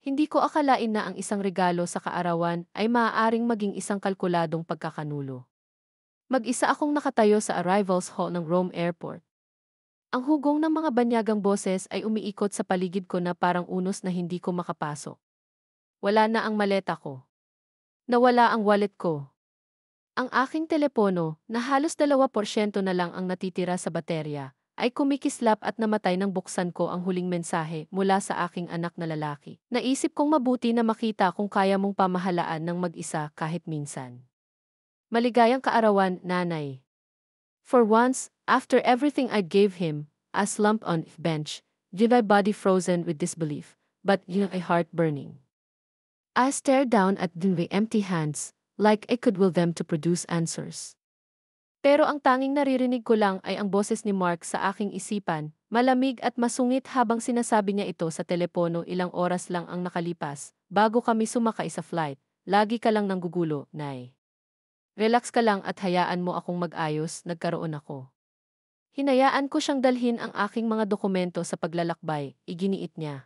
Hindi ko akalain na ang isang regalo sa kaarawan ay maaaring maging isang kalkuladong pagkakanulo. Mag-isa akong nakatayo sa arrivals hall ng Rome Airport. Ang hugong ng mga banyagang boses ay umiikot sa paligid ko na parang unos na hindi ko makapasok. Wala na ang maleta ko. Nawala ang wallet ko. Ang aking telepono, na halos 2% na lang ang natitira sa baterya, ay kumikislap at namatay nang buksan ko ang huling mensahe mula sa aking anak na lalaki. Naisip kong mabuti na makita kung kaya mong pamahalaan ng mag-isa kahit minsan. Maligayang kaarawan, nanay. For once, after everything I gave him, a slump on a bench, did my body frozen with disbelief, but a heart burning. I stared down at the empty hands, like I could will them to produce answers. Pero ang tanging naririnig ko lang ay ang boses ni Mark sa aking isipan, malamig at masungit habang sinasabi niya ito sa telepono. Ilang oras lang ang nakalipas, bago kami sumakay sa flight. Lagi ka lang nanggugulo, Nay. Relax ka lang at hayaan mo akong mag-ayos, nagkaroon ako. Hinayaan ko siyang dalhin ang aking mga dokumento sa paglalakbay, iginiit niya.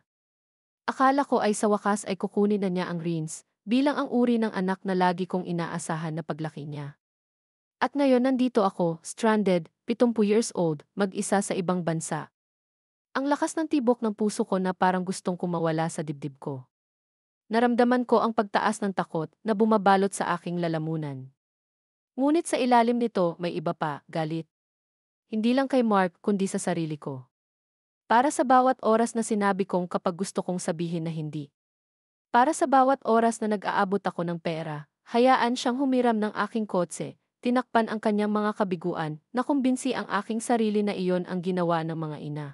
Akala ko ay sa wakas ay kukunin na niya ang reins, bilang ang uri ng anak na lagi kong inaasahan na paglaki niya. At ngayon nandito ako, stranded, 70 years old, mag-isa sa ibang bansa. Ang lakas ng tibok ng puso ko na parang gustong kumawala sa dibdib ko. Naramdaman ko ang pagtaas ng takot na bumabalot sa aking lalamunan. Ngunit sa ilalim nito may iba pa, galit. Hindi lang kay Mark kundi sa sarili ko. Para sa bawat oras na sinabi kong kapag gusto kong sabihin na hindi. Para sa bawat oras na nag-aabot ako ng pera, hayaan siyang humiram ng aking kotse, tinakpan ang kanyang mga kabiguan, nakumbinsi ang aking sarili na iyon ang ginawa ng mga ina.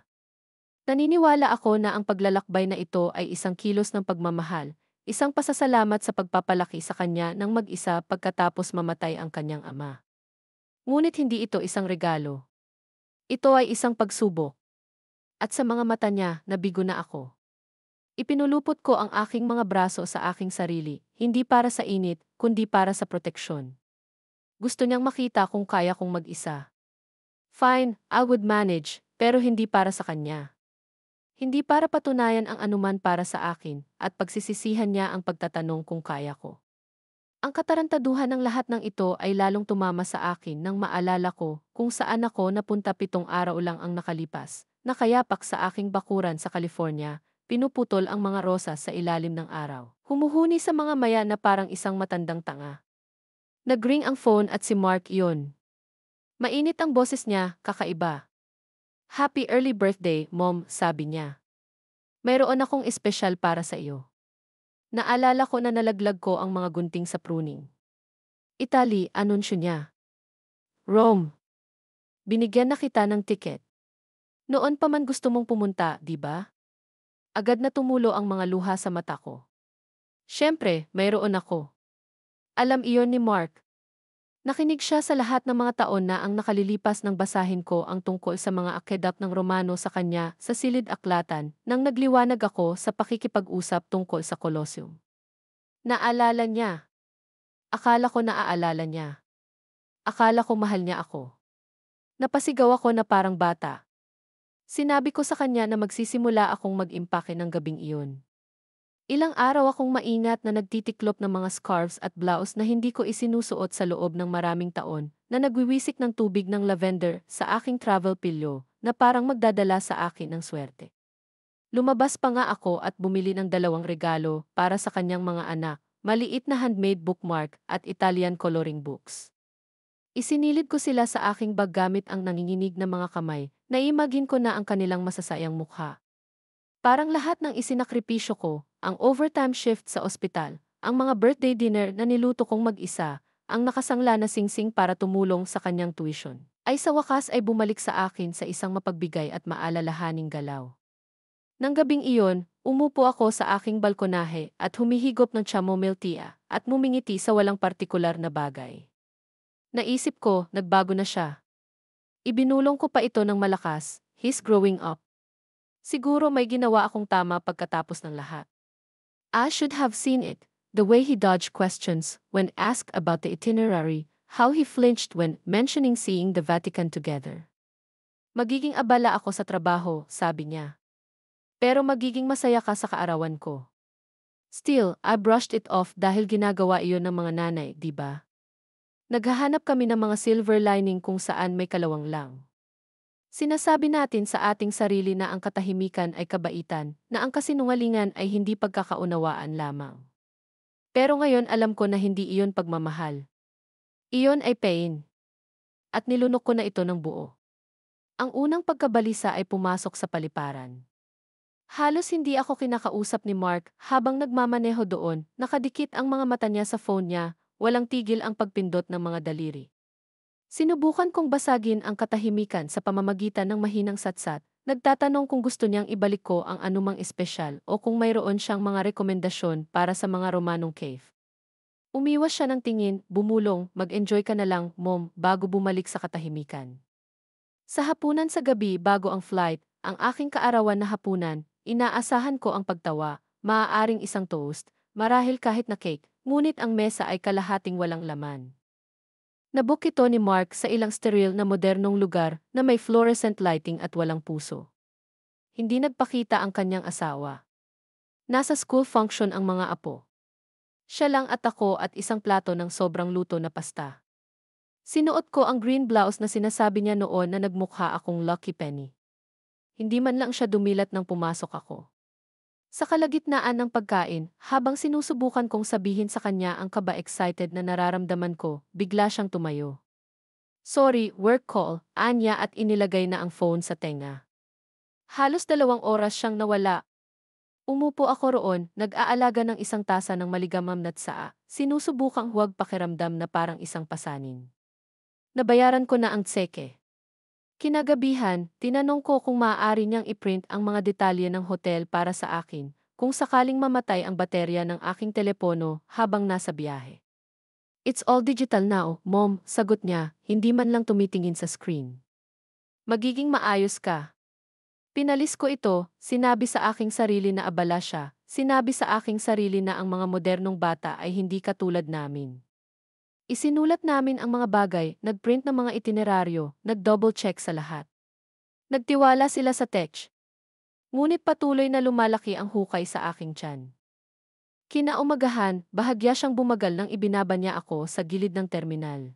Naniniwala ako na ang paglalakbay na ito ay isang kilos ng pagmamahal, isang pasasalamat sa pagpapalaki sa kanya ng mag-isa pagkatapos mamatay ang kanyang ama. Ngunit hindi ito isang regalo. Ito ay isang pagsubok. At sa mga mata niya, nabigo na ako. Ipinulupot ko ang aking mga braso sa aking sarili, hindi para sa init, kundi para sa proteksyon. Gusto niyang makita kung kaya kong mag-isa. Fine, I would manage, pero hindi para sa kanya. Hindi para patunayan ang anuman para sa akin, at pagsisisihan niya ang pagtatanong kung kaya ko. Ang katarantaduhan ng lahat ng ito ay lalong tumama sa akin nang maalala ko kung saan ako napunta 7 araw lang ang nakalipas. Nakayapak sa aking bakuran sa California, pinuputol ang mga rosas sa ilalim ng araw. Humuhuni sa mga maya na parang isang matandang tanga. Nagring ang phone at si Mark iyon. Mainit ang boses niya, kakaiba. Happy early birthday, Mom, sabi niya. Mayroon akong espesyal para sa iyo. Naalala ko na nalaglag ko ang mga gunting sa pruning. Italy, anunsyo niya. Rome. Binigyan na kita ng tiket. Noon pa man gusto mong pumunta, di ba? Agad na tumulo ang mga luha sa mata ko. Siyempre, mayroon ako. Alam iyon ni Mark. Nakinig siya sa lahat ng mga taon na ang nakalilipas nang basahin ko ang tungkol sa mga akedat ng Romano sa kanya sa silid-aklatan nang nagliwanag ako sa pakikipag-usap tungkol sa Colosseum. Naalala niya. Akala ko naaalala niya. Akala ko mahal niya ako. Napasigaw ako na parang bata. Sinabi ko sa kanya na magsisimula akong mag-impake ng gabing iyon. Ilang araw akong maingat na nagtitiklop ng mga scarves at blouse na hindi ko isinusuot sa loob ng maraming taon, na nagwiwisik ng tubig ng lavender sa aking travel pillow na parang magdadala sa akin ng swerte. Lumabas pa nga ako at bumili ng 2 regalo para sa kanyang mga anak, maliit na handmade bookmark at Italian coloring books. Isinilid ko sila sa aking bag gamit ang nanginginig na mga kamay, naimagine ko na ang kanilang masasayang mukha. Parang lahat ng isinakripisyo ko, ang overtime shift sa ospital, ang mga birthday dinner na niluto kong mag-isa, ang nakasangla na singsing para tumulong sa kanyang tuition, ay sa wakas ay bumalik sa akin sa isang mapagbigay at maalalahaning galaw. Nang gabing iyon, umupo ako sa aking balkonahe at humihigop ng chamomile tea at mumingiti sa walang partikular na bagay. Naisip ko, nagbago na siya. Ibinulong ko pa ito ng malakas, he's growing up. Siguro may ginawa akong tama pagkatapos ng lahat. I should have seen it, the way he dodged questions when asked about the itinerary, how he flinched when mentioning seeing the Vatican together. Magiging abala ako sa trabaho, sabi niya. Pero magiging masaya ka sa kaarawan ko. Still, I brushed it off dahil ginagawa iyon ng mga nanay, di ba? Naghahanap kami ng mga silver lining kung saan may kalawang lang. Sinasabi natin sa ating sarili na ang katahimikan ay kabaitan, na ang kasinungalingan ay hindi pagkakaunawaan lamang. Pero ngayon alam ko na hindi iyon pagmamahal. Iyon ay pain. At nilunok ko na ito ng buo. Ang unang pagkabalisa ay pumasok sa paliparan. Halos hindi ako kinakausap ni Mark habang nagmamaneho doon, nakadikit ang mga mata niya sa phone niya, walang tigil ang pagpindot ng mga daliri. Sinubukan kong basagin ang katahimikan sa pamamagitan ng mahinang satsat, nagtatanong kung gusto niyang ibalik ko ang anumang espesyal o kung mayroon siyang mga rekomendasyon para sa mga Romanong cave. Umiwas siya ng tingin, bumulong, mag-enjoy ka na lang, mom, bago bumalik sa katahimikan. Sa hapunan sa gabi bago ang flight, ang aking kaarawan na hapunan, inaasahan ko ang pagtawa, maaaring isang toast, marahil kahit na cake, ngunit ang mesa ay kalahating walang laman. Nabook ito ni Mark sa ilang sterile na modernong lugar na may fluorescent lighting at walang puso. Hindi nagpakita ang kanyang asawa. Nasa school function ang mga apo. Siya lang at ako at isang plato ng sobrang luto na pasta. Sinuot ko ang green blouse na sinasabi niya noon na nagmukha akong Lucky Penny. Hindi man lang siya dumilat nang pumasok ako. Sa kalagitnaan ng pagkain, habang sinusubukan kong sabihin sa kanya ang kaba-excited na nararamdaman ko, bigla siyang tumayo. Sorry, work call, anya at inilagay na ang phone sa tenga. Halos 2 oras siyang nawala. Umupo ako roon, nag-aalaga ng isang tasa ng maligamam na tsaa, sinusubukang huwag pakiramdam na parang isang pasanin. Nabayaran ko na ang tseke. Kinagabihan, tinanong ko kung maaari niyang i-print ang mga detalye ng hotel para sa akin, kung sakaling mamatay ang baterya ng aking telepono habang nasa biyahe. It's all digital now, mom, sagot niya, hindi man lang tumitingin sa screen. Magiging maayos ka. Pinalis ko ito, sinabi sa aking sarili na abala siya, sinabi sa aking sarili na ang mga modernong bata ay hindi katulad namin. Isinulat namin ang mga bagay, nagprint ng mga itineraryo, nag-double check sa lahat. Nagtiwala sila sa tech. Ngunit patuloy na lumalaki ang hukay sa aking tiyan. Kinaumagahan, bahagya siyang bumagal nang ibinaba niya ako sa gilid ng terminal.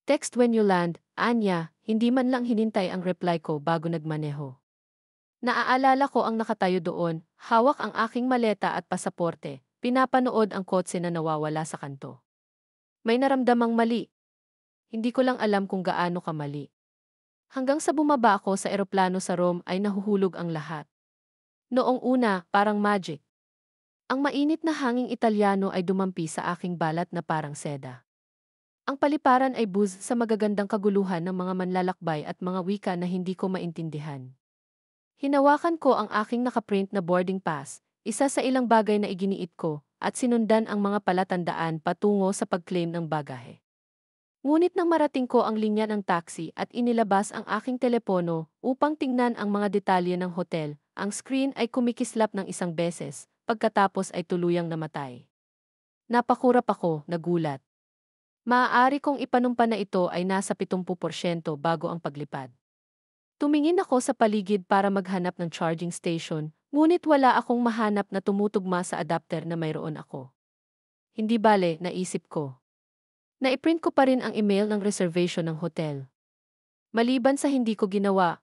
Text when you land, Anya, hindi man lang hinintay ang reply ko bago nagmaneho. Naaalala ko ang nakatayo doon, hawak ang aking maleta at pasaporte, pinapanood ang kotse na nawawala sa kanto. May naramdamang mali. Hindi ko lang alam kung gaano kamali. Hanggang sa bumaba ako sa eroplano sa Rome ay nahuhulog ang lahat. Noong una, parang magic. Ang mainit na hanging Italyano ay dumampi sa aking balat na parang seda. Ang paliparan ay buzz sa magagandang kaguluhan ng mga manlalakbay at mga wika na hindi ko maintindihan. Hinawakan ko ang aking nakaprint na boarding pass, isa sa ilang bagay na iginiit ko, at sinundan ang mga palatandaan patungo sa pag-claim ng bagahe. Ngunit nang marating ko ang linya ng taxi at inilabas ang aking telepono upang tingnan ang mga detalye ng hotel, ang screen ay kumikislap ng isang beses, pagkatapos ay tuluyang namatay. Napakurap ako, nagulat. Maaari kong ipanumpa na ito ay nasa 70% bago ang paglipad. Tumingin ako sa paligid para maghanap ng charging station, ngunit wala akong mahanap na tumutugma sa adapter na mayroon ako. Hindi bale, naisip ko. Naiprint ko pa rin ang email ng reservation ng hotel. Maliban sa hindi ko ginawa,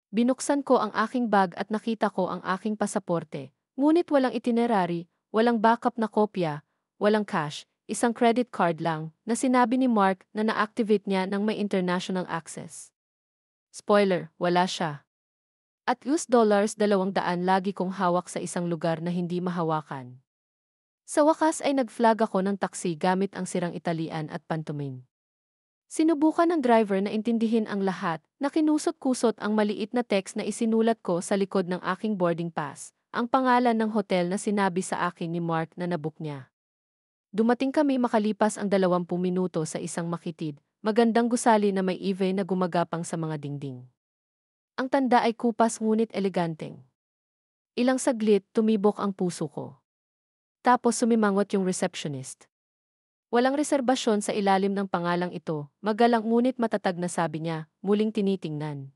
binuksan ko ang aking bag at nakita ko ang aking pasaporte, ngunit walang itinerary, walang backup na kopya, walang cash, isang credit card lang, na sinabi ni Mark na na-activate niya nang may international access. Spoiler, wala siya. At $200 lagi kong hawak sa isang lugar na hindi mahawakan. Sa wakas ay nag-flag ako ng taxi gamit ang sirang Italian at pantomime. Sinubukan ng driver na intindihin ang lahat, na kinusot-kusot ang maliit na text na isinulat ko sa likod ng aking boarding pass, ang pangalan ng hotel na sinabi sa akin ni Mark na nabook niya. Dumating kami makalipas ang 20 minuto sa isang makitid, magandang gusali na may eave na gumagapang sa mga dingding. Ang tanda ay kupas ngunit eleganteng. Ilang saglit, tumibok ang puso ko. Tapos sumimangot yung receptionist. Walang reserbasyon sa ilalim ng pangalang ito, magalang ngunit matatag na sabi niya, muling tinitingnan.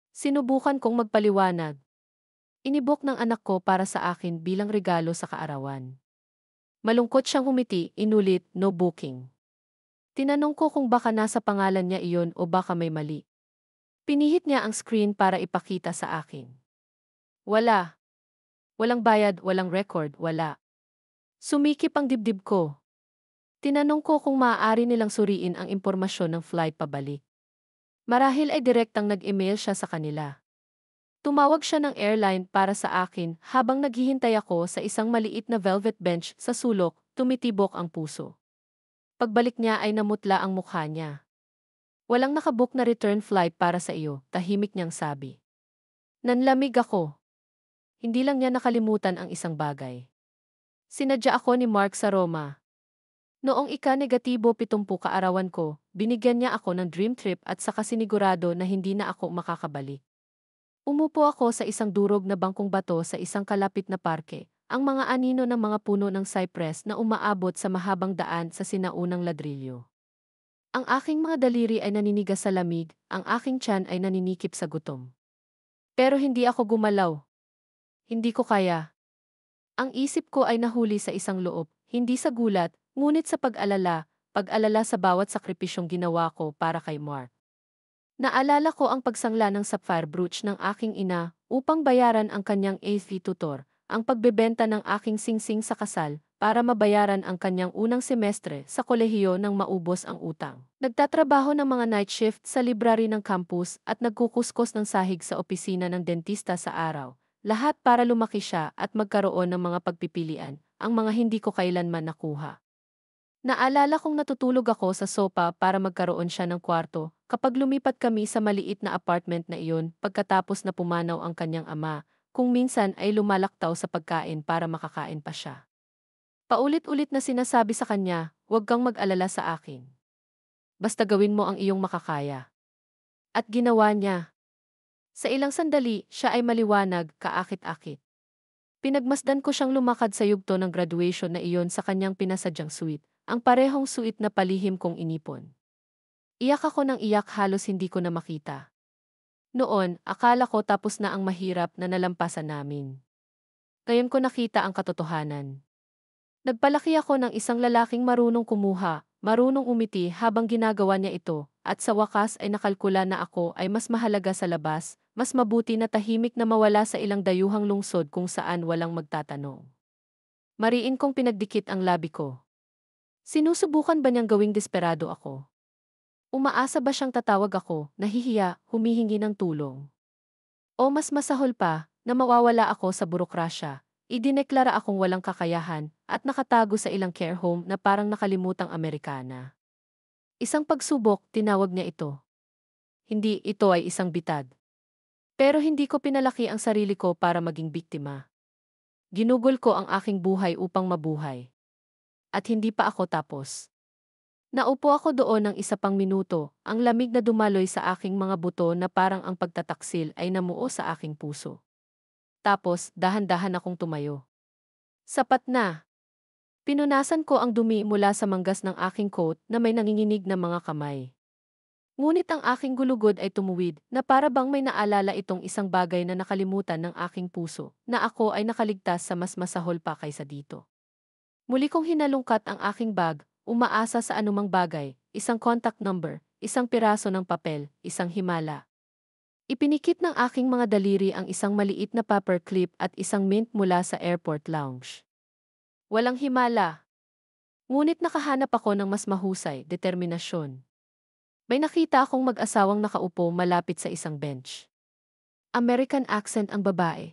Sinubukan kong magpaliwanag. Inibok ng anak ko para sa akin bilang regalo sa kaarawan. Malungkot siyang humiti, inulit, no booking. Tinanong ko kung baka nasa pangalan niya iyon o baka may mali. Pinihit niya ang screen para ipakita sa akin. Wala. Walang bayad, walang record, wala. Sumikip ang dibdib ko. Tinanong ko kung maaari nilang suriin ang impormasyon ng flight pabalik. Marahil ay direktang nag-email siya sa kanila. Tumawag siya ng airline para sa akin habang naghihintay ako sa isang maliit na velvet bench sa sulok, tumitibok ang puso. Pagbalik niya ay namutla ang mukha niya. Walang nakabook na return flight para sa iyo, tahimik niyang sabi. Nanlamig ako. Hindi lang niya nakalimutan ang isang bagay. Sinadya ako ni Mark sa Roma. Noong ika-negatibo 70 kaarawan ko, binigyan niya ako ng dream trip at saka sinigurado na hindi na ako makakabalik. Umupo ako sa isang durog na bangkong bato sa isang kalapit na parke, ang mga anino ng mga puno ng cypress na umaabot sa mahabang daan sa sinaunang ladrilyo. Ang aking mga daliri ay naninigas sa lamig, ang aking tiyan ay naninikip sa gutom. Pero hindi ako gumalaw. Hindi ko kaya. Ang isip ko ay nahuli sa isang loob, hindi sa gulat, ngunit sa pag-alala sa bawat sakripisyong ginawa ko para kay Mark. Naalala ko ang pagsangla ng sapphire brooch ng aking ina upang bayaran ang kanyang AFE tutor, ang pagbebenta ng aking singsing sa kasal para mabayaran ang kanyang unang semestre sa kolehiyo nang maubos ang utang. Nagtatrabaho ng mga night shift sa library ng campus at nagkukuskos ng sahig sa opisina ng dentista sa araw. Lahat para lumaki siya at magkaroon ng mga pagpipilian, ang mga hindi ko kailanman nakuha. Naalala kong natutulog ako sa sopa para magkaroon siya ng kwarto kapag lumipat kami sa maliit na apartment na iyon pagkatapos na pumanaw ang kanyang ama, kung minsan ay lumalaktaw sa pagkain para makakain pa siya. Paulit-ulit na sinasabi sa kanya, huwag kang mag-alala sa akin. Basta gawin mo ang iyong makakaya. At ginawa niya. Sa ilang sandali, siya ay maliwanag, kaakit-akit. Pinagmasdan ko siyang lumakad sa yugto ng graduation na iyon sa kanyang pinasadyang suite, ang parehong suite na palihim kong inipon. Iyak ako ng iyak, halos hindi ko na makita. Noon, akala ko tapos na ang mahirap na nalampasan namin. Ngayon ko nakita ang katotohanan. Nagpalaki ako ng isang lalaking marunong kumuha, marunong umiti habang ginagawa niya ito, at sa wakas ay nakalkula na ako ay mas mahalaga sa labas, mas mabuti na tahimik na mawala sa ilang dayuhang lungsod kung saan walang magtatanong. Mariin kong pinagdikit ang labi ko. Sinusubukan ba niyang gawing desperado ako? Umaasa ba siyang tatawag ako, nahihiya, humihingi ng tulong? O mas masahol pa, na mawawala ako sa burokrasya, idineklara akong walang kakayahan, at nakatago sa ilang care home na parang nakalimutang Amerikana. Isang pagsubok, tinawag niya ito. Hindi, ito ay isang bitad. Pero hindi ko pinalaki ang sarili ko para maging biktima. Ginugol ko ang aking buhay upang mabuhay. At hindi pa ako tapos. Naupo ako doon ng isa pang minuto, ang lamig na dumaloy sa aking mga buto na parang ang pagtataksil ay namuo sa aking puso. Tapos, dahan-dahan akong tumayo. Sapat na. Pinunasan ko ang dumi mula sa manggas ng aking coat na may nanginginig na mga kamay. Ngunit ang aking gulugod ay tumuwid na para bang may naalala itong isang bagay na nakalimutan ng aking puso, na ako ay nakaligtas sa mas masahol pa kaysa dito. Muli kong hinalungkat ang aking bag, umaasa sa anumang bagay, isang contact number, isang piraso ng papel, isang himala. Ipinikit ng aking mga daliri ang isang maliit na paperclip at isang mint mula sa airport lounge. Walang himala. Ngunit nakahanap ako ng mas mahusay, determinasyon. May nakita akong mag-asawang nakaupo malapit sa isang bench. American accent ang babae.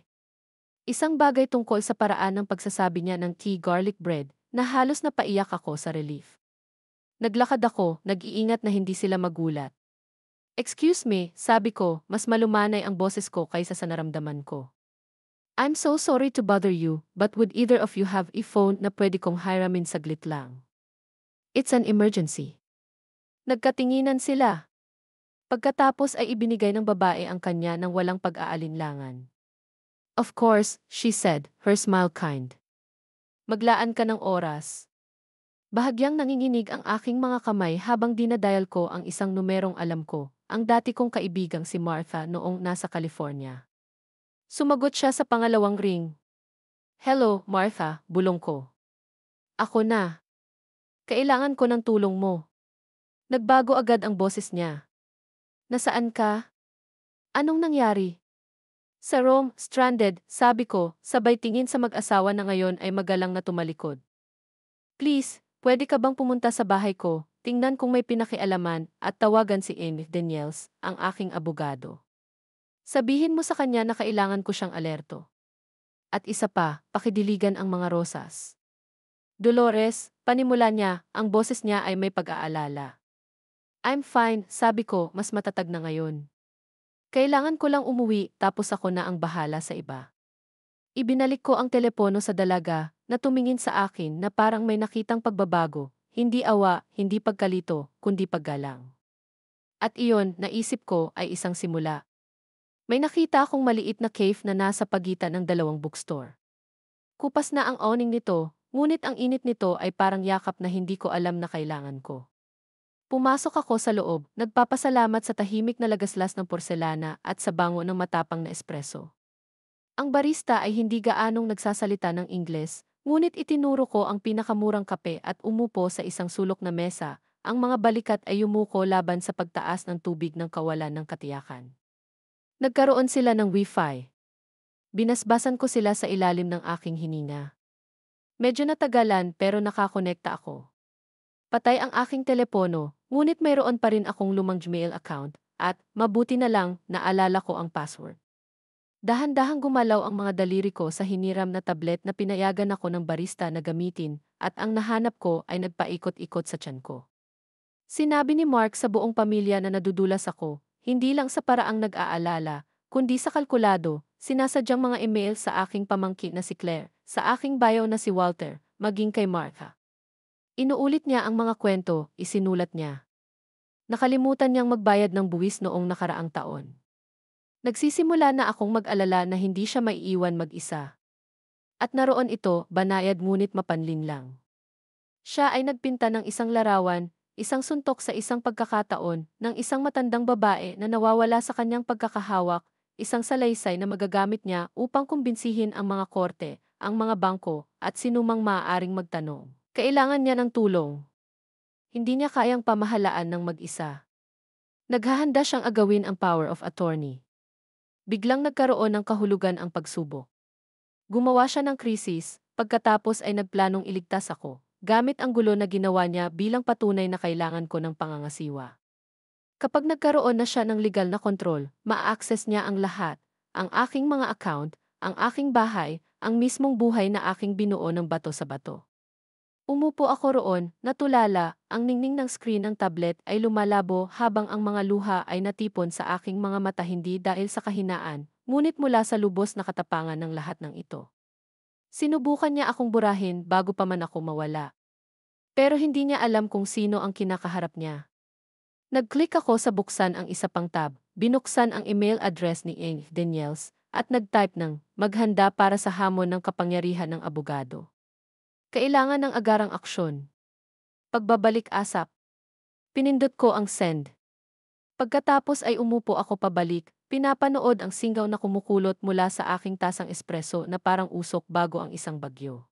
Isang bagay tungkol sa paraan ng pagsasabi niya ng tea garlic bread na halos napaiyak ako sa relief. Naglakad ako, nag-iingat na hindi sila magulat. Excuse me, sabi ko, mas malumanay ang boses ko kaysa sa naramdaman ko. I'm so sorry to bother you, but would either of you have a phone na pwede kong hiramin saglit lang? It's an emergency. Nagkatinginan sila. Pagkatapos ay ibinigay ng babae ang kanya ng walang pag-aalinlangan. Of course, she said, her smile kind. Maglaan ka ng oras. Bahagyang nanginginig ang aking mga kamay habang dinadial ko ang isang numerong alam ko, ang dati kong kaibigang si Martha noong nasa California. Sumagot siya sa pangalawang ring. Hello, Martha, bulong ko. Ako na. Kailangan ko ng tulong mo. Nagbago agad ang boses niya. Nasaan ka? Anong nangyari? Sa Rome, stranded, sabi ko, sabay tingin sa mag-asawa na ngayon ay magalang na tumalikod. Please, pwede ka bang pumunta sa bahay ko, tingnan kung may pinakialaman at tawagan si Amy Daniels, ang aking abogado. Sabihin mo sa kanya na kailangan ko siyang alerto. At isa pa, pakidiligan ang mga rosas. Dolores, panimula niya, ang boses niya ay may pag-aalala. I'm fine, sabi ko, mas matatag na ngayon. Kailangan ko lang umuwi tapos ako na ang bahala sa iba. Ibinalik ko ang telepono sa dalaga na tumingin sa akin na parang may nakitang pagbabago, hindi awa, hindi pagkalito, kundi paggalang. At iyon, naisip ko, ay isang simula. May nakita akong maliit na cave na nasa pagitan ng dalawang bookstore. Kupas na ang awning nito, ngunit ang init nito ay parang yakap na hindi ko alam na kailangan ko. Pumasok ako sa loob, nagpapasalamat sa tahimik na lagaslas ng porselana at sa bango ng matapang na espresso. Ang barista ay hindi gaanong nagsasalita ng Ingles, ngunit itinuro ko ang pinakamurang kape at umupo sa isang sulok na mesa. Ang mga balikat ay yumuko laban sa pagtaas ng tubig ng kawalan ng katiyakan. Nagkaroon sila ng Wi-Fi. Binasbasan ko sila sa ilalim ng aking hininga. Medyo natagalan pero nakakonekta ako. Patay ang aking telepono, ngunit mayroon pa rin akong lumang Gmail account at, mabuti na lang, naalala ko ang password. Dahan-dahang gumalaw ang mga daliri ko sa hiniram na tablet na pinayagan ako ng barista na gamitin at ang nahanap ko ay nagpaikot-ikot sa tiyan ko. Sinabi ni Mark sa buong pamilya na nadudulas ako, hindi lang sa paraang nag-aalala, kundi sa kalkulado, sinasadyang mga email sa aking pamangkin na si Claire, sa aking bayaw na si Walter, maging kay Martha. Inuulit niya ang mga kwento, isinulat niya. Nakalimutan niyang magbayad ng buwis noong nakaraang taon. Nagsisimula na akong mag-alala na hindi siya maiiwan mag-isa. At naroon ito, banayad ngunit mapanlin lang. Siya ay nagpinta ng isang larawan, isang suntok sa isang pagkakataon, ng isang matandang babae na nawawala sa kanyang pagkakahawak, isang salaysay na magagamit niya upang kumbinsihin ang mga korte, ang mga bangko, at sinumang maaaring magtanong. Kailangan niya ng tulong. Hindi niya kayang pamahalaan ng mag-isa. Naghahanda siyang agawin ang power of attorney. Biglang nagkaroon ng kahulugan ang pagsubok. Gumawa siya ng krisis, pagkatapos ay nagplanong iligtas ako, gamit ang gulo na ginawa niya bilang patunay na kailangan ko ng pangangasiwa. Kapag nagkaroon na siya ng legal na kontrol, ma-access niya ang lahat, ang aking mga account, ang aking bahay, ang mismong buhay na aking binuo ng bato sa bato. Umupo ako roon, natulala, ang ningning ng screen ng tablet ay lumalabo habang ang mga luha ay natipon sa aking mga mata hindi dahil sa kahinaan, ngunit mula sa lubos na katapangan ng lahat ng ito. Sinubukan niya akong burahin bago pa man ako mawala. Pero hindi niya alam kung sino ang kinakaharap niya. Nag-click ako sa buksan ang isa pang tab, binuksan ang email address ni Amy Daniels, at nag-type ng maghanda para sa hamon ng kapangyarihan ng abogado. Kailangan ng agarang aksyon. Pagbabalik asap. Pinindot ko ang send. Pagkatapos ay umupo ako pabalik, pinapanood ang singaw na kumukulot mula sa aking tasang espresso na parang usok bago ang isang bagyo.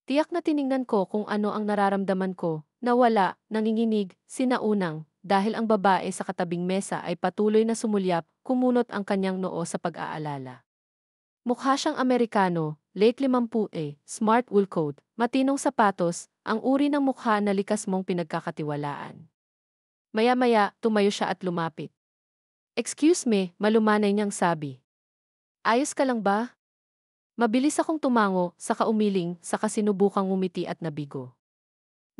Tiyak na tiningnan ko kung ano ang nararamdaman ko, nawala, nanginginig, sinaunang, dahil ang babae sa katabing mesa ay patuloy na sumulyap, kumunot ang kanyang noo sa pag-aalala. Mukha siyang Amerikano, late 50, smart wool coat, matinong sapatos, ang uri ng mukha na likas mong pinagkakatiwalaan. Maya-maya, tumayo siya at lumapit. Excuse me, malumanay niyang sabi. Ayos ka lang ba? Mabilis akong tumango, saka umiling, saka sinubukang ngumiti at nabigo.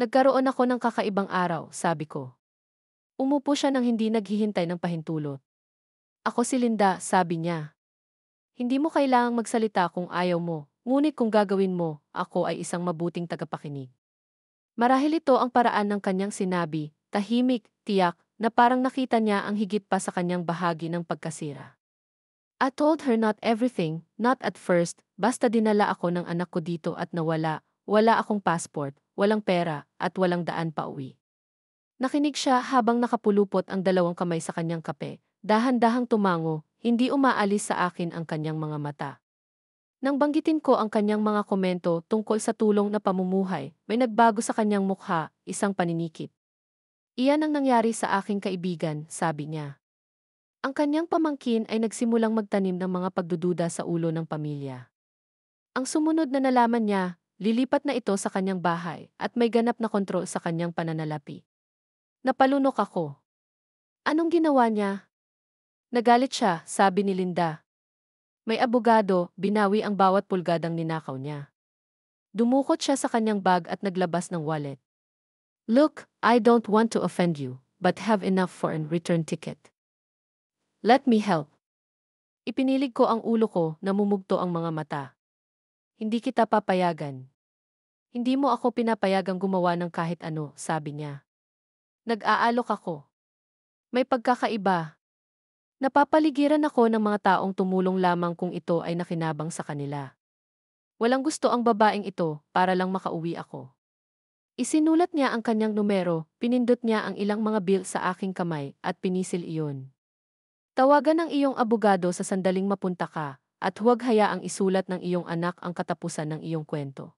Nagkaroon ako ng kakaibang araw, sabi ko. Umupo siya nang hindi naghihintay ng pahintulot. Ako si Linda, sabi niya. Hindi mo kailangang magsalita kung ayaw mo, ngunit kung gagawin mo, ako ay isang mabuting tagapakinig. Marahil ito ang paraan ng kanyang sinabi, tahimik, tiyak, na parang nakita niya ang higit pa sa kanyang bahagi ng pagkasira. I told her not everything, not at first, basta dinala ako ng anak ko dito at nawala, wala akong passport, walang pera, at walang daan pa uwi. Nakinig siya habang nakapulupot ang dalawang kamay sa kanyang kape, dahan-dahang tumango, hindi umaalis sa akin ang kanyang mga mata. Nang banggitin ko ang kanyang mga komento tungkol sa tulong na pamumuhay, may nagbago sa kanyang mukha, isang paninikip. Iyan ang nangyari sa aking kaibigan, sabi niya. Ang kanyang pamangkin ay nagsimulang magtanim ng mga pagdududa sa ulo ng pamilya. Ang sumunod na nalaman niya, lilipat na ito sa kanyang bahay at may ganap na kontrol sa kanyang pananalapi. Napalunok ako. Anong ginawa niya? Nagalit siya, sabi ni Linda. May abogado, binawi ang bawat pulgadang ninakaw niya. Dumukot siya sa kanyang bag at naglabas ng wallet. Look, I don't want to offend you, but have enough for a return ticket. Let me help. Ipinilig ko ang ulo ko, namumugto ang mga mata. Hindi kita papayagan. Hindi mo ako pinapayagang gumawa ng kahit ano, sabi niya. Nag-aalok ako. May pagkakaiba. Napapaligiran ako ng mga taong tumulong lamang kung ito ay nakinabang sa kanila. Walang gusto ang babaeng ito para lang makauwi ako. Isinulat niya ang kanyang numero, pinindot niya ang ilang mga bill sa aking kamay at pinisil iyon. Tawagan ng iyong abogado sa sandaling mapunta ka at huwag hayaang isulat ng iyong anak ang katapusan ng iyong kwento.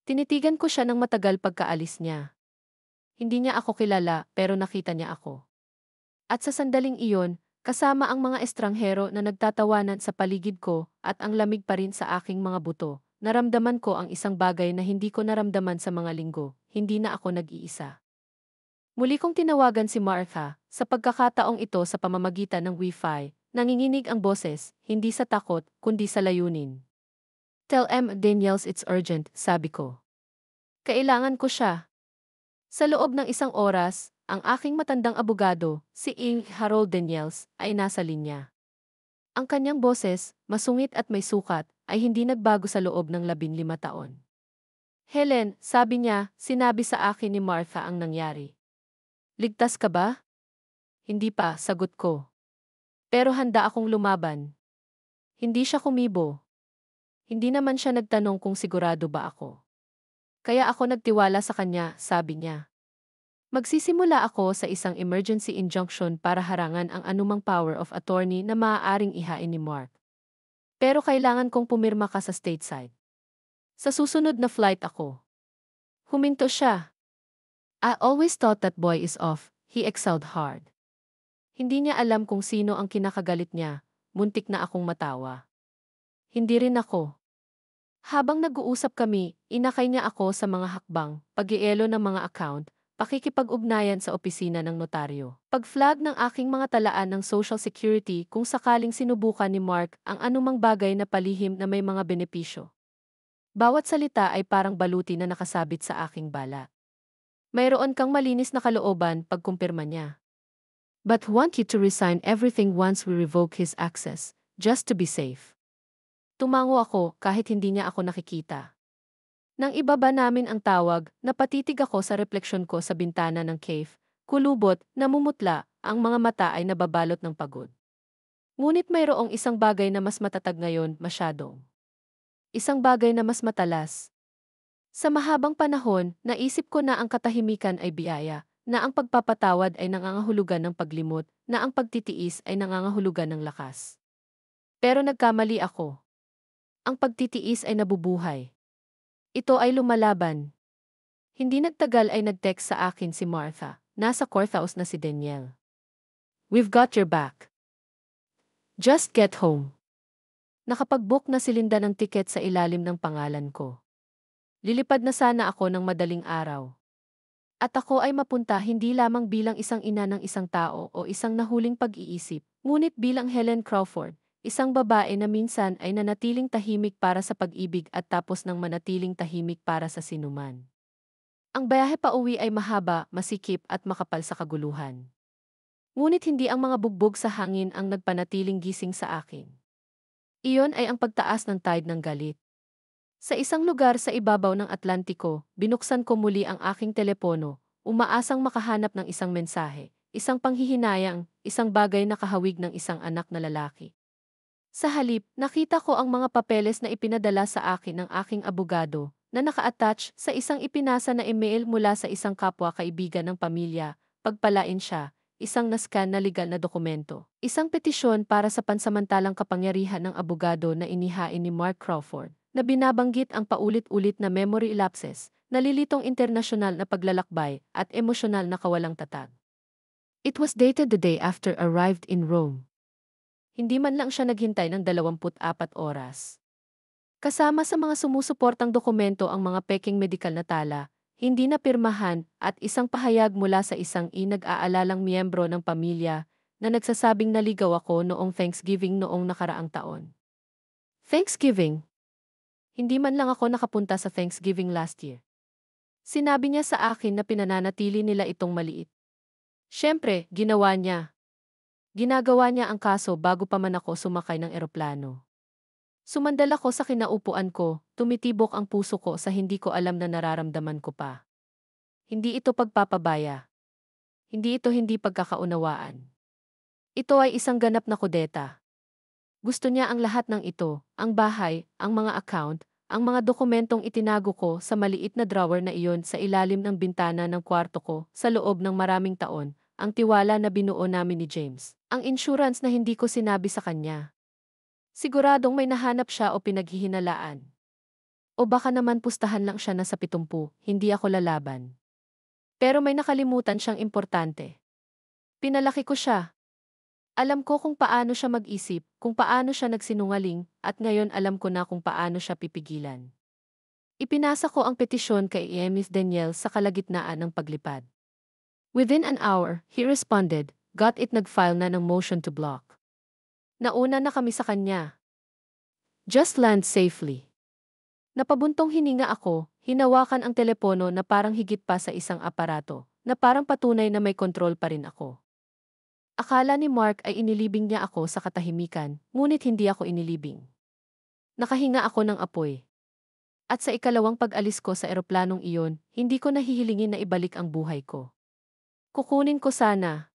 Tinitigan ko siya ng matagal pagkaalis niya. Hindi niya ako kilala pero nakita niya ako. At sa sandaling iyon, kasama ang mga estranghero na nagtatawanan sa paligid ko at ang lamig pa rin sa aking mga buto, naramdaman ko ang isang bagay na hindi ko naramdaman sa mga linggo, hindi na ako nag-iisa. Muli kong tinawagan si Martha, sa pagkakataong ito sa pamamagitan ng Wi-Fi, nanginginig ang boses, hindi sa takot, kundi sa layunin. Tell Daniels it's urgent, sabi ko. Kailangan ko siya. Sa loob ng isang oras, ang aking matandang abogado, si Harold Daniels, ay nasa linya. Ang kanyang boses, masungit at may sukat, ay hindi nagbago sa loob ng 15 taon. Helen, sabi niya, sinabi sa akin ni Martha ang nangyari. Ligtas ka ba? Hindi pa, sagot ko. Pero handa akong lumaban. Hindi siya kumibo. Hindi naman siya nagtanong kung sigurado ba ako. Kaya ako nagtiwala sa kanya, sabi niya. Magsisimula ako sa isang emergency injunction para harangan ang anumang power of attorney na maaaring ihain ni Mark. Pero kailangan kong pumirma ka sa stateside. Sa susunod na flight ako. Huminto siya. I always thought that boy is off, he excelled hard. Hindi niya alam kung sino ang kinakagalit niya, muntik na akong matawa. Hindi rin ako. Habang nag-uusap kami, inakay niya ako sa mga hakbang, pag-ielo ng mga account, pakikipag-ugnayan sa opisina ng notaryo, pag-flag ng aking mga talaan ng Social Security kung sakaling sinubukan ni Mark ang anumang bagay na palihim na may mga benepisyo. Bawat salita ay parang baluti na nakasabit sa aking bala. Mayroon kang malinis na kalooban pagkumpirma niya. But want you to resign everything once we revoke his access, just to be safe. Tumango ako kahit hindi niya ako nakikita. Nang ibaba namin ang tawag, napatitig ako sa refleksyon ko sa bintana ng cave, kulubot, namumutla, ang mga mata ay nababalot ng pagod. Ngunit mayroong isang bagay na mas matatag ngayon, masyadong. Isang bagay na mas matalas. Sa mahabang panahon, naisip ko na ang katahimikan ay biyaya, na ang pagpapatawad ay nangangahulugan ng paglimot, na ang pagtitiis ay nangangahulugan ng lakas. Pero nagkamali ako. Ang pagtitiis ay nabubuhay. Ito ay lumalaban. Hindi nagtagal ay nag-text sa akin si Martha, nasa courthouse na si Daniel. We've got your back. Just get home. Nakapag-book na si Linda ng tiket sa ilalim ng pangalan ko. Lilipad na sana ako ng madaling araw. At ako ay mapunta hindi lamang bilang isang ina ng isang tao o isang nahuling pag-iisip, ngunit bilang Helen Crawford, isang babae na minsan ay nanatiling tahimik para sa pag-ibig at tapos ng manatiling tahimik para sa sinuman. Ang biyahe pauwi ay mahaba, masikip at makapal sa kaguluhan. Ngunit hindi ang mga bugbog sa hangin ang nagpanatiling gising sa akin. Iyon ay ang pagtaas ng tide ng galit. Sa isang lugar sa ibabaw ng Atlantiko, binuksan ko muli ang aking telepono, umaasang makahanap ng isang mensahe, isang panghihinayang, isang bagay na kahawig ng isang anak na lalaki. Sa halip, nakita ko ang mga papeles na ipinadala sa akin ng aking abogado, na naka-attach sa isang ipinasa na email mula sa isang kapwa kaibigan ng pamilya, pagpalain siya, isang nascan na legal na dokumento, isang petisyon para sa pansamantalang kapangyarihan ng abogado na inihain ni Mark Crawford, na binabanggit ang paulit-ulit na memory lapses, nalilitong internasyonal na paglalakbay at emosyonal na kawalang tatag. It was dated the day after arrived in Rome. Hindi man lang siya naghintay ng 24 oras. Kasama sa mga sumusuportang dokumento ang mga peking medikal na tala, hindi na pirmahan at isang pahayag mula sa isang nag-aalalang miyembro ng pamilya na nagsasabing naligaw ako noong Thanksgiving noong nakaraang taon. Thanksgiving? Hindi man lang ako nakapunta sa Thanksgiving last year. Sinabi niya sa akin na pinananatili nila itong maliit. Siyempre, ginawa niya. Ginagawa niya ang kaso bago pa man ako sumakay ng eroplano. Sumandal ako sa kinaupuan ko, tumitibok ang puso ko sa hindi ko alam na nararamdaman ko pa. Hindi ito pagpapabaya. Hindi pagkakaunawaan. Ito ay isang ganap na kudeta. Gusto niya ang lahat ng ito, ang bahay, ang mga account, ang mga dokumentong itinago ko sa maliit na drawer na iyon sa ilalim ng bintana ng kwarto ko sa loob ng maraming taon, ang tiwala na binuo namin ni James, ang insurance na hindi ko sinabi sa kanya. Siguradong may nahanap siya o pinaghihinalaan. O baka naman pustahan lang siya na sa 70, hindi ako lalaban. Pero may nakalimutan siyang importante. Pinalaki ko siya. Alam ko kung paano siya mag-isip, kung paano siya nagsinungaling, at ngayon alam ko na kung paano siya pipigilan. Ipinasa ko ang petisyon kay Ms. Danielle sa kalagitnaan ng paglipad. Within an hour, he responded, got it nag-file na ng motion to block. Nauna na kami sa kanya. Just land safely. Napabuntong hininga ako, hinawakan ang telepono na parang higit pa sa isang aparato, na parang patunay na may kontrol pa rin ako. Akala ni Mark ay inilibing niya ako sa katahimikan, ngunit hindi ako inilibing. Nakahinga ako ng apoy. At sa ikalawang pag-alis ko sa eroplanong iyon, hindi ko nahihilingin na ibalik ang buhay ko. Kukunin ko sana.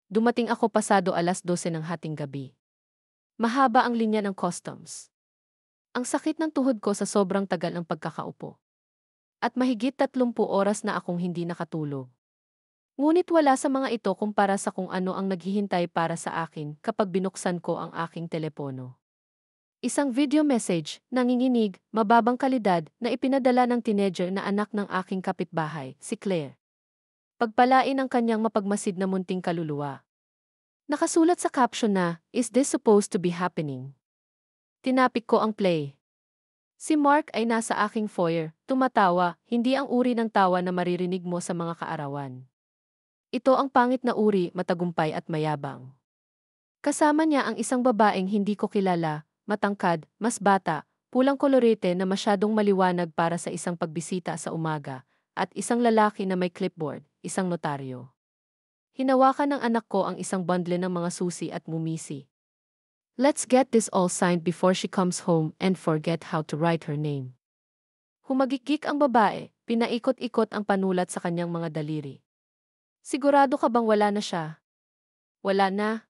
Dumating ako pasado 12:00 ng hating gabi. Mahaba ang linya ng customs. Ang sakit ng tuhod ko sa sobrang tagal ng pagkakaupo. At mahigit 30 oras na akong hindi nakatulog. Ngunit wala sa mga ito kumpara sa kung ano ang naghihintay para sa akin kapag binuksan ko ang aking telepono. Isang video message, nanginginig, mababang kalidad na ipinadala ng teenager na anak ng aking kapitbahay, si Claire. Pagpalain ang kanyang mapagmasid na munting kaluluwa. Nakasulat sa caption na, "Is this supposed to be happening?" Tinapik ko ang play. Si Mark ay nasa aking foyer, tumatawa, hindi ang uri ng tawa na maririnig mo sa mga kaarawan. Ito ang pangit na uri, matagumpay at mayabang. Kasama niya ang isang babaeng hindi ko kilala, matangkad, mas bata, pulang kolorete na masyadong maliwanag para sa isang pagbisita sa umaga, at isang lalaki na may clipboard, isang notaryo. Hinawakan ng anak ko ang isang bundle ng mga susi at mumisi. Let's get this all signed before she comes home and forget how to write her name. Humagikik ang babae, pinaikot-ikot ang panulat sa kanyang mga daliri. Sigurado ka bang wala na siya? Wala na.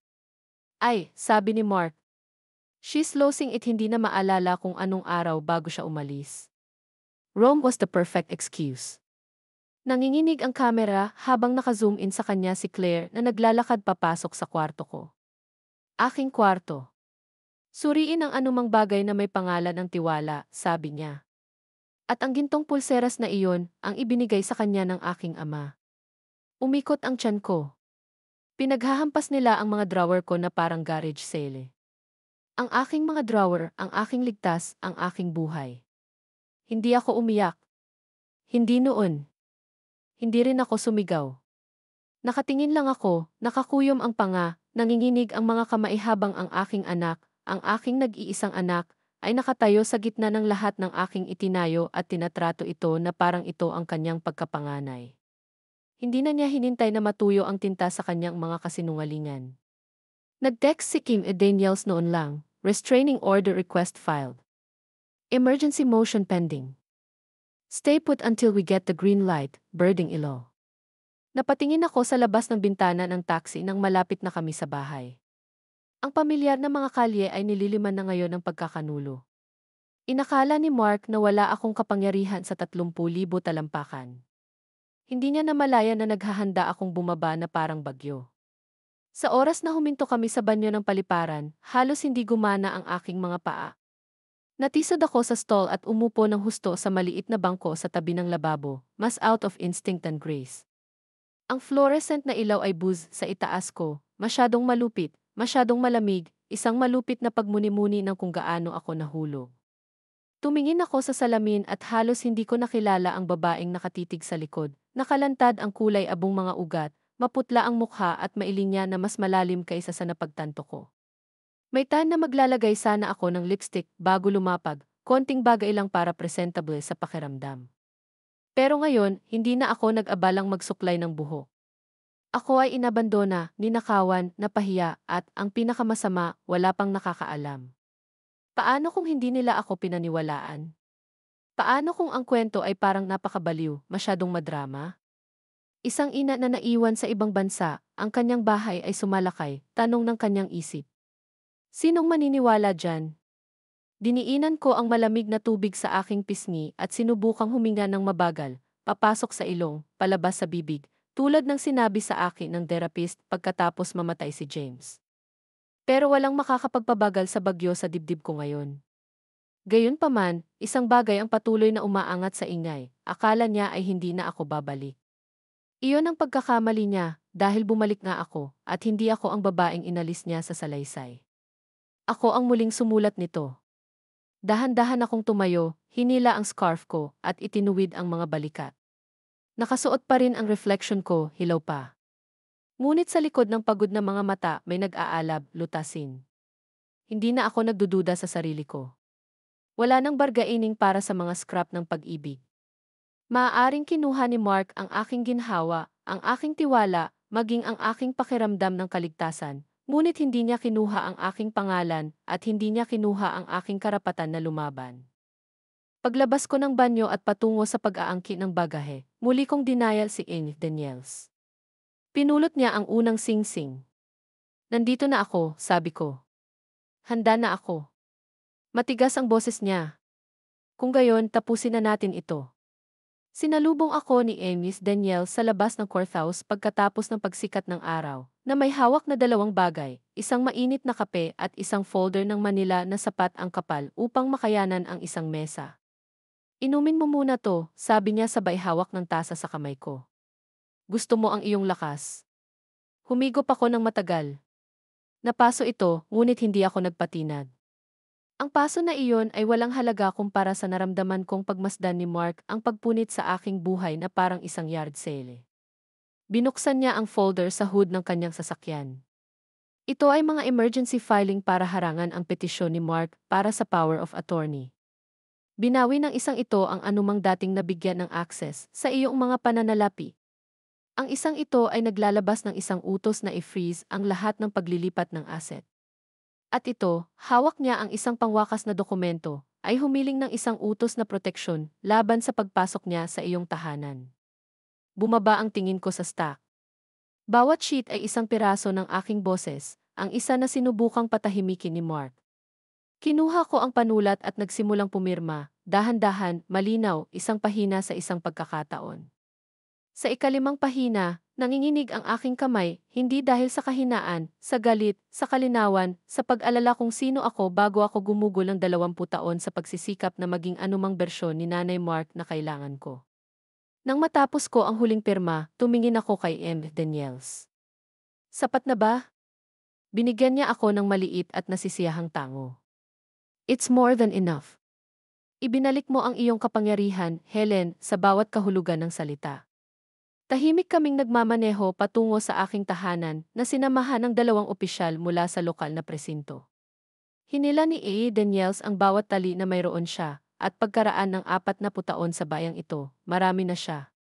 Ay, sabi ni Mark. She's losing it, hindi na maalala kung anong araw bago siya umalis. Rome was the perfect excuse. Nanginginig ang kamera habang naka-zoom in sa kanya si Claire na naglalakad papasok sa kwarto ko. Aking kwarto. Suriin ang anumang bagay na may pangalan ng tiwala, sabi niya. At ang gintong pulseras na iyon ang ibinigay sa kanya ng aking ama. Umikot ang tiyan ko. Pinaghahampas nila ang mga drawer ko na parang garage sale. Ang aking mga drawer, ang aking ligtas, ang aking buhay. Hindi ako umiyak. Hindi noon. Hindi rin ako sumigaw. Nakatingin lang ako, nakakuyom ang panga, nanginginig ang mga kamay habang ang aking anak, ang aking nag-iisang anak, ay nakatayo sa gitna ng lahat ng aking itinayo at tinatrato ito na parang ito ang kanyang pagkapanganay. Hindi na niya hinintay na matuyo ang tinta sa kanyang mga kasinungalingan. Nag-text si Kim Daniels noon lang, restraining order request filed. Emergency motion pending. Stay put until we get the green light, Birding Ilo. Napatingin ako sa labas ng bintana ng taxi nang malapit na kami sa bahay. Ang pamilyar na mga kalye ay nililiman na ngayon ng pagkakanulo. Inakala ni Mark na wala akong kapangyarihan sa 30,000 talampakan. Hindi niya namalaya na naghahanda akong bumaba na parang bagyo. Sa oras na huminto kami sa banyo ng paliparan, halos hindi gumana ang aking mga paa. Natisod ako sa stall at umupo ng husto sa maliit na bangko sa tabi ng lababo, mas out of instinct than grace. Ang fluorescent na ilaw ay buzz sa itaas ko, masyadong malupit, masyadong malamig, isang malupit na pagmuni-muni ng kung gaano ako nahulog. Tumingin ako sa salamin at halos hindi ko nakilala ang babaeng nakatitig sa likod. Nakalantad ang kulay abong mga ugat, maputla ang mukha at mailing niya na mas malalim kaysa sa napagtanto ko. May time na maglalagay sana ako ng lipstick bago lumapag, konting bagay lang para presentable sa pakiramdam. Pero ngayon, hindi na ako nag-abalang magsuklay ng buhok. Ako ay inabandona, ninakawan, napahiya, at ang pinakamasama, wala pang nakakaalam. Paano kung hindi nila ako pinaniwalaan? Paano kung ang kwento ay parang napakabaliw, masyadong madrama? Isang ina na naiwan sa ibang bansa, ang kanyang bahay ay sumalakay, tanong ng kanyang isip. Sinong maniniwala dyan? Diniinan ko ang malamig na tubig sa aking pisngi at sinubukang huminga ng mabagal, papasok sa ilong, palabas sa bibig, tulad ng sinabi sa akin ng therapist pagkatapos mamatay si James. Pero walang makakapagpabagal sa bagyo sa dibdib ko ngayon. Gayunpaman, isang bagay ang patuloy na umaangat sa ingay, akala niya ay hindi na ako babalik. Iyon ang pagkakamali niya, dahil bumalik nga ako, at hindi ako ang babaeng inalis niya sa salaysay. Ako ang muling sumulat nito. Dahan-dahan akong tumayo, hinila ang scarf ko, at itinuwid ang mga balikat. Nakasuot pa rin ang reflection ko, hilaw pa. Ngunit sa likod ng pagod na mga mata may nag-aalab, lutasin. Hindi na ako nagdududa sa sarili ko. Wala nang bargaining para sa mga scrap ng pag-ibig. Maaaring kinuha ni Mark ang aking ginhawa, ang aking tiwala, maging ang aking pakiramdam ng kaligtasan, ngunit hindi niya kinuha ang aking pangalan at hindi niya kinuha ang aking karapatan na lumaban. Paglabas ko ng banyo at patungo sa pag-aangkin ng bagahe, muli kong dinayal si Amy Daniels. Pinulot niya ang unang sing-sing. Nandito na ako, sabi ko. Handa na ako. Matigas ang boses niya. Kung gayon, tapusin na natin ito. Sinalubong ako ni Amy Daniels sa labas ng courthouse pagkatapos ng pagsikat ng araw, na may hawak na dalawang bagay, isang mainit na kape at isang folder ng Manila na sapat ang kapal upang makayanan ang isang mesa. Inumin mo muna to, sabi niya sabay hawak ng tasa sa kamay ko. Gusto mo ang iyong lakas? Humigop ako ng matagal. Napaso ito, ngunit hindi ako nagpatinag. Ang paso na iyon ay walang halaga kumpara sa naramdaman kong pagmasdan ni Mark ang pagpunit sa aking buhay na parang isang yard sale. Binuksan niya ang folder sa hood ng kanyang sasakyan. Ito ay mga emergency filing para harangan ang petisyon ni Mark para sa power of attorney. Binawi ng isang ito ang anumang dating nabigyan ng access sa iyong mga pananalapi. Ang isang ito ay naglalabas ng isang utos na i-freeze ang lahat ng paglilipat ng asset. At ito, hawak niya ang isang pangwakas na dokumento, ay humiling ng isang utos na proteksyon laban sa pagpasok niya sa iyong tahanan. Bumaba ang tingin ko sa stack. Bawat sheet ay isang piraso ng aking boses, ang isa na sinubukang patahimikin ni Mark. Kinuha ko ang panulat at nagsimulang pumirma, dahan-dahan, malinaw, isang pahina sa isang pagkakataon. Sa ikalimang pahina, nanginginig ang aking kamay, hindi dahil sa kahinaan, sa galit, sa kalinawan, sa pag-alala kung sino ako bago ako gumugol ng 20 taon sa pagsisikap na maging anumang bersyon ni Nanay Mark na kailangan ko. Nang matapos ko ang huling pirma, tumingin ako kay M. Daniels. Sapat na ba? Binigyan niya ako ng maliit at nasisiyahang tango. It's more than enough. Ibinalik mo ang iyong kapangyarihan, Helen, sa bawat kahulugan ng salita. Tahimik kaming nagmamaneho patungo sa aking tahanan na sinamahan ng dalawang opisyal mula sa lokal na presinto. Hinila ni A. Daniels ang bawat tali na mayroon siya, at pagkaraan ng 40 taon sa bayang ito, marami na siya.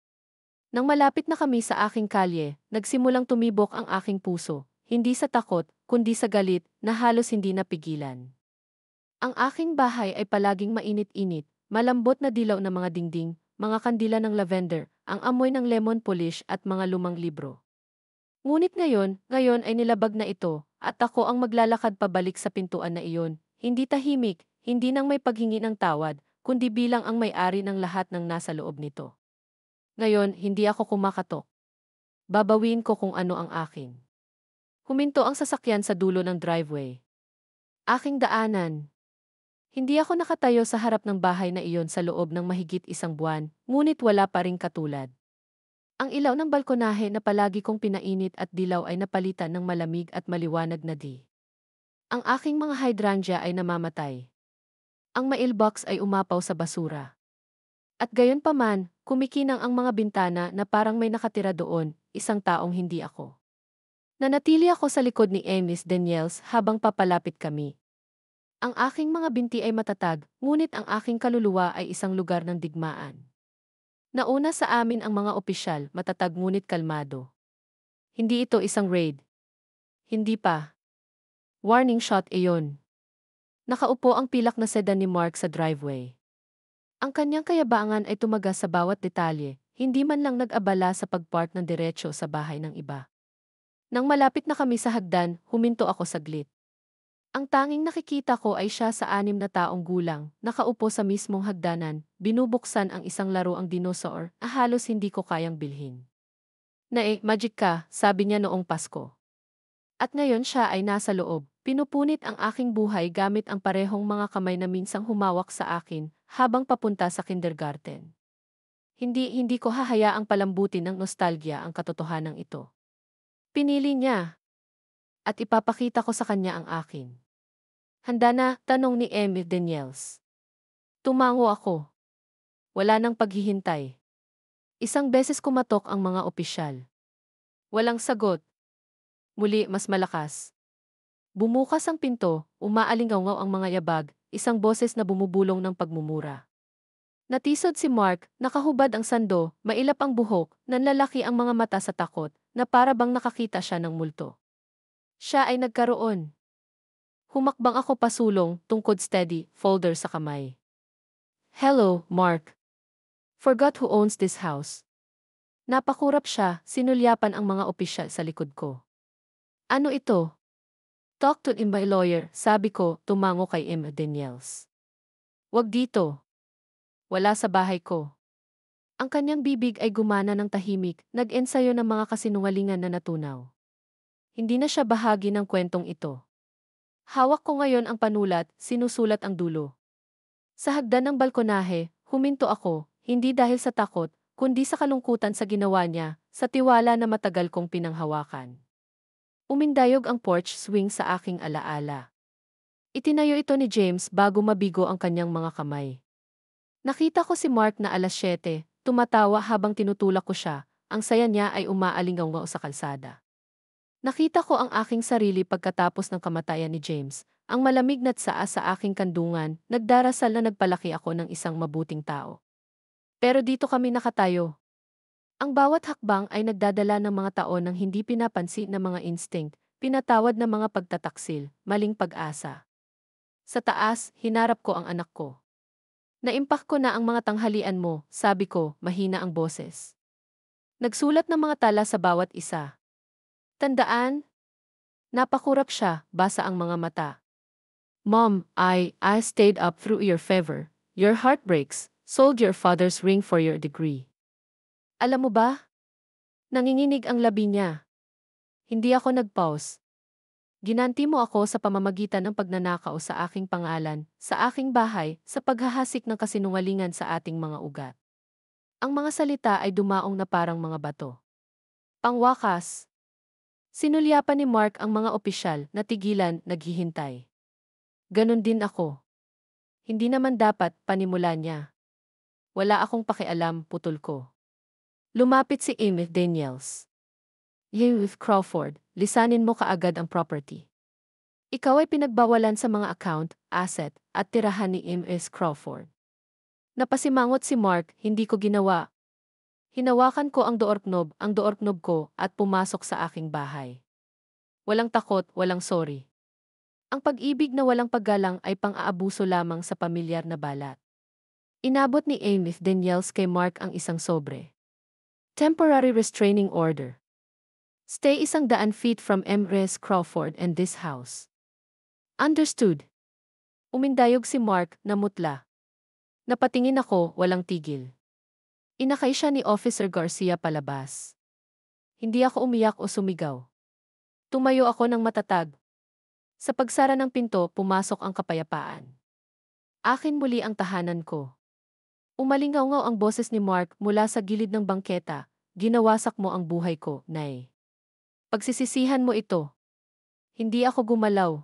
Nang malapit na kami sa aking kalye, nagsimulang tumibok ang aking puso, hindi sa takot, kundi sa galit, na halos hindi napigilan. Ang aking bahay ay palaging mainit-init, malambot na dilaw ng mga dingding, mga kandila ng lavender, ang amoy ng lemon polish at mga lumang libro. Ngunit ngayon ay nilabag na ito, at ako ang maglalakad pabalik sa pintuan na iyon, hindi tahimik, hindi nang may paghingi ng tawad, kundi bilang ang may-ari ng lahat ng nasa loob nito. Ngayon, hindi ako kumakatok. Babawiin ko kung ano ang akin. Huminto ang sasakyan sa dulo ng driveway. Aking daanan. Hindi ako nakatayo sa harap ng bahay na iyon sa loob ng mahigit isang buwan, ngunit wala pa ring katulad. Ang ilaw ng balkonahe na palagi kong pinainit at dilaw ay napalitan ng malamig at maliwanag na di. Ang aking mga hydrangea ay namamatay. Ang mailbox ay umapaw sa basura. At gayon pa man, kumikinang ang mga bintana na parang may nakatira doon, isang taong hindi ako. Nanatili ako sa likod ni Emis Daniels habang papalapit kami. Ang aking mga binti ay matatag, ngunit ang aking kaluluwa ay isang lugar ng digmaan. Nauna sa amin ang mga opisyal, matatag ngunit kalmado. Hindi ito isang raid. Hindi pa. Warning shot iyon. Nakaupo ang pilak na sedan ni Mark sa driveway. Ang kanyang kayabangan ay tumagas sa bawat detalye, hindi man lang nag-abala sa pagpark ng diretsyo sa bahay ng iba. Nang malapit na kami sa hagdan, huminto ako saglit. Ang tanging nakikita ko ay siya sa 6 na taong gulang, nakaupo sa mismong hagdanan, binubuksan ang isang laruang dinosaur na halos hindi ko kayang bilhin. Magic ka, sabi niya noong Pasko. At ngayon siya ay nasa loob, pinupunit ang aking buhay gamit ang parehong mga kamay na minsang humawak sa akin habang papunta sa kindergarten. Hindi ko hahayaang palambutin ng nostalgia ang katotohanan ito. Pinili niya. At ipapakita ko sa kanya ang akin. Handa na, tanong ni Emil Daniels. Tumango ako. Wala nang paghihintay. Isang beses kumatok ang mga opisyal. Walang sagot. Muli mas malakas. Bumukas ang pinto, umaalingaw ang mga yabag, isang boses na bumubulong ng pagmumura. Natisod si Mark, nakahubad ang sando, mailap ang buhok, nanlalaki ang mga mata sa takot, na para bang nakakita siya ng multo. Siya ay nagkaroon. Humakbang ako pasulong, tungkod steady, folder sa kamay. Hello, Mark. Forgot who owns this house. Napakurap siya, sinulyapan ang mga opisyal sa likod ko. Ano ito? Talk to my lawyer, sabi ko, tumango kay M. Daniels. Wag dito. Wala sa bahay ko. Ang kanyang bibig ay gumana ng tahimik, nag-ensayo ng mga kasinungalingan na natunaw. Hindi na siya bahagi ng kwentong ito. Hawak ko ngayon ang panulat, sinusulat ang dulo. Sa hagdan ng balkonahe, huminto ako, hindi dahil sa takot, kundi sa kalungkutan sa ginawa niya, sa tiwala na matagal kong pinanghawakan. Umindayog ang porch swing sa aking alaala. Itinayo ito ni James bago mabigo ang kanyang mga kamay. Nakita ko si Mark na 7:00, tumatawa habang tinutulak ko siya, ang saya niya ay umaalingaw sa kalsada. Nakita ko ang aking sarili pagkatapos ng kamatayan ni James, ang malamig na tsaa sa aking kandungan, nagdarasal na nagpalaki ako ng isang mabuting tao. Pero dito kami nakatayo. Ang bawat hakbang ay nagdadala ng mga taon ng hindi pinapansin na mga instinct, pinatawad na mga pagtataksil, maling pag-asa. Sa taas, hinarap ko ang anak ko. Naimpak ko na ang mga tanghalian mo, sabi ko, mahina ang boses. Nagsulat ng mga tala sa bawat isa. Tandaan? Napakurap siya, basa ang mga mata. Mom, I stayed up through your favor, your heartbreaks, sold your father's ring for your degree. Alam mo ba? Nanginginig ang labi niya. Hindi ako nag-pause. Ginanti mo ako sa pamamagitan ng pagnanakaw sa aking pangalan, sa aking bahay, sa paghahasik ng kasinungalingan sa ating mga ugat. Ang mga salita ay dumaong na parang mga bato. Pangwakas. Sinulyapan ni Mark ang mga opisyal na tigilan, naghihintay. Ganon din ako. Hindi naman dapat, panimula niya. Wala akong pakialam, putol ko. Lumapit si Emil Daniels. With Crawford, lisanin mo kaagad ang property. Ikaw ay pinagbawalan sa mga account, asset, at tirahan ni M.S. Crawford. Napasimangot si Mark, hindi ko ginawa. Hinawakan ko ang door knob ko, at pumasok sa aking bahay. Walang takot, walang sorry. Ang pag-ibig na walang paggalang ay pang-aabuso lamang sa pamilyar na balat. Inabot ni Emil Daniels kay Mark ang isang sobre. Temporary restraining order. Stay 100 feet from M.S. Crawford and this house. Understood. Umindayog si Mark, namutla. Napatingin ako, walang tigil. Inakay siya ni Officer Garcia palabas. Hindi ako umiyak o sumigaw. Tumayo ako ng matatag. Sa pagsara ng pinto, pumasok ang kapayapaan. Akin muli ang tahanan ko. Umalingaw-ngaw ang boses ni Mark mula sa gilid ng bangketa. Ginawasak mo ang buhay ko, Nay. Pagsisisihan mo ito. Hindi ako gumalaw.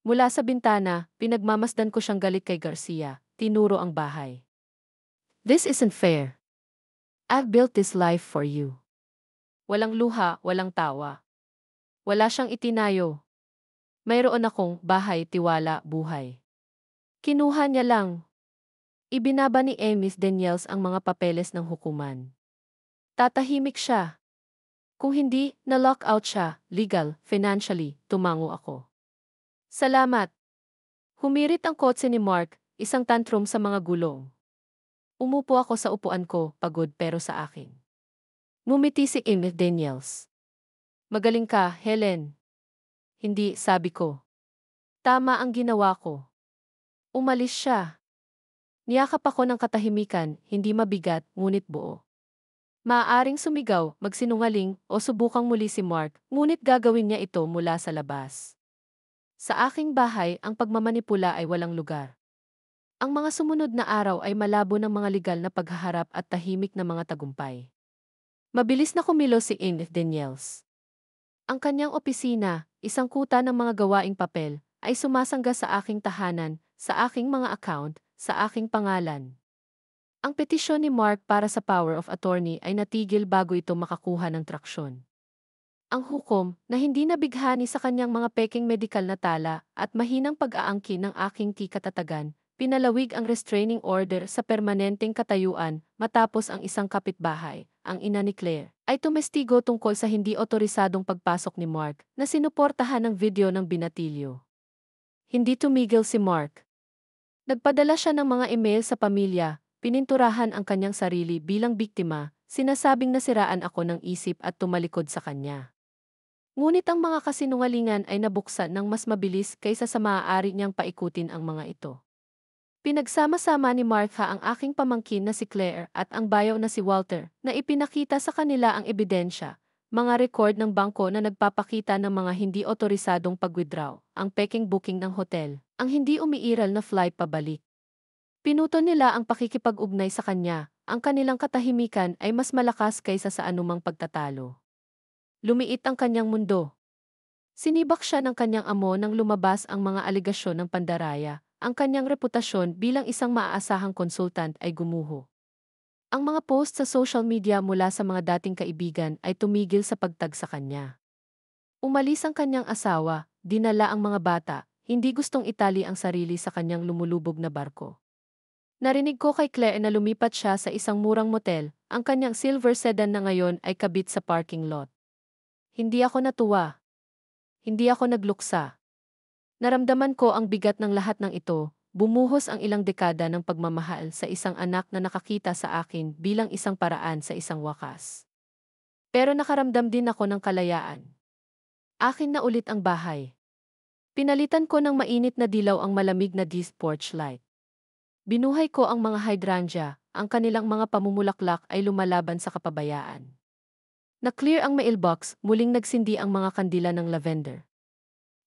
Mula sa bintana, pinagmamasdan ko siyang galit kay Garcia. Tinuro ang bahay. This isn't fair. I've built this life for you. Walang luha, walang tawa. Wala siyang itinayo. Mayroon akong bahay, tiwala, buhay. Kinuha niya lang. Ibinaba ni Emis Daniels ang mga papeles ng hukuman. Tatahimik siya. Kung hindi, na-lock out siya, legal, financially, tumango ako. Salamat. Humirit ang kotse ni Mark, isang tantrum sa mga gulong. Umupo ako sa upuan ko, pagod pero sa akin. Ngumiti si Emis Daniels. Magaling ka, Helen. Hindi, sabi ko. Tama ang ginawa ko. Umalis siya. Niyakap ako ng katahimikan, hindi mabigat, ngunit buo. Maaaring sumigaw, magsinungaling, o subukang muli si Mark, ngunit gagawin niya ito mula sa labas. Sa aking bahay, ang pagmamanipula ay walang lugar. Ang mga sumunod na araw ay malabo ng mga legal na paghaharap at tahimik na mga tagumpay. Mabilis na kumilos si Enid Daniels. Ang kanyang opisina, isang kuta ng mga gawaing papel, ay sumasangga sa aking tahanan, sa aking mga account, sa aking pangalan. Ang petisyon ni Mark para sa power of attorney ay natigil bago ito makakuha ng traksyon. Ang hukom, na hindi nabighani sa kanyang mga peking medikal na tala at mahinang pag-aangkin ng aking katatagan, pinalawig ang restraining order sa permanenteng katayuan matapos ang isang kapitbahay, ang ina ni Claire, ay tumestigo tungkol sa hindi otorisadong pagpasok ni Mark na sinuportahan ng video ng binatilyo. Hindi tumigil si Mark. Nagpadala siya ng mga email sa pamilya, pininturahan ang kanyang sarili bilang biktima, sinasabing nasiraan ako ng isip at tumalikod sa kanya. Ngunit ang mga kasinungalingan ay nabuksan ng mas mabilis kaysa sa maaari niyang paikutin ang mga ito. Pinagsama-sama ni Martha ang aking pamangkin na si Claire at ang bayaw na si Walter na ipinakita sa kanila ang ebidensya, mga record ng bangko na nagpapakita ng mga hindi otorisadong pag-withdraw, ang peking booking ng hotel, ang hindi umiiral na flight pabalik. Pinuto nila ang pakikipag-ugnay sa kanya, ang kanilang katahimikan ay mas malakas kaysa sa anumang pagtatalo. Lumiit ang kanyang mundo. Sinibak siya ng kanyang amo nang lumabas ang mga aligasyon ng pandaraya, ang kanyang reputasyon bilang isang maaasahang konsultant ay gumuho. Ang mga post sa social media mula sa mga dating kaibigan ay tumigil sa pagtag sa kanya. Umalis ang kanyang asawa, dinala ang mga bata, hindi gustong itali ang sarili sa kanyang lumulubog na barko. Narinig ko kay Claire na lumipat siya sa isang murang motel, ang kanyang silver sedan na ngayon ay kabit sa parking lot. Hindi ako natuwa. Hindi ako nagluksa. Naramdaman ko ang bigat ng lahat ng ito, bumuhos ang ilang dekada ng pagmamahal sa isang anak na nakakita sa akin bilang isang paraan sa isang wakas. Pero nakaramdam din ako ng kalayaan. Akin na ulit ang bahay. Pinalitan ko ng mainit na dilaw ang malamig na disc porch light. Binuhay ko ang mga hydrangea, ang kanilang mga pamumulaklak ay lumalaban sa kapabayaan. Na-clear ang mailbox, muling nagsindi ang mga kandila ng lavender.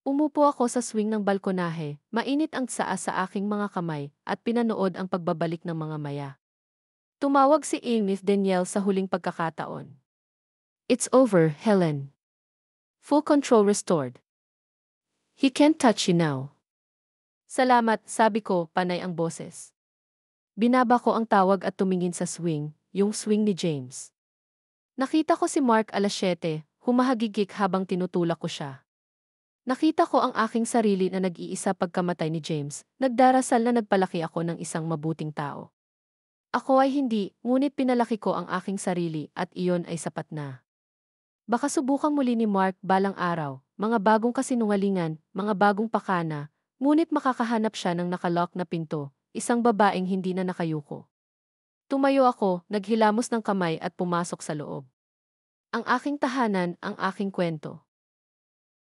Umupo ako sa swing ng balkonahe, mainit ang tsaa sa aking mga kamay, at pinanood ang pagbabalik ng mga maya. Tumawag si Emis Daniels sa huling pagkakataon. It's over, Helen. Full control restored. He can't touch you now. Salamat, sabi ko, panay ang boses. Binaba ko ang tawag at tumingin sa swing, yung swing ni James. Nakita ko si Mark alas 7, humahagigik habang tinutulak ko siya. Nakita ko ang aking sarili na nag-iisa pagkamatay ni James, nagdarasal na nagpalaki ako ng isang mabuting tao. Ako ay hindi, ngunit pinalaki ko ang aking sarili at iyon ay sapat na. Baka subukang muli ni Mark balang araw, mga bagong kasinungalingan, mga bagong pakana, ngunit makakahanap siya ng nakalock na pinto, isang babaeng hindi na nakayuko. Tumayo ako, naghilamos ng kamay at pumasok sa loob. Ang aking tahanan, ang aking kwento.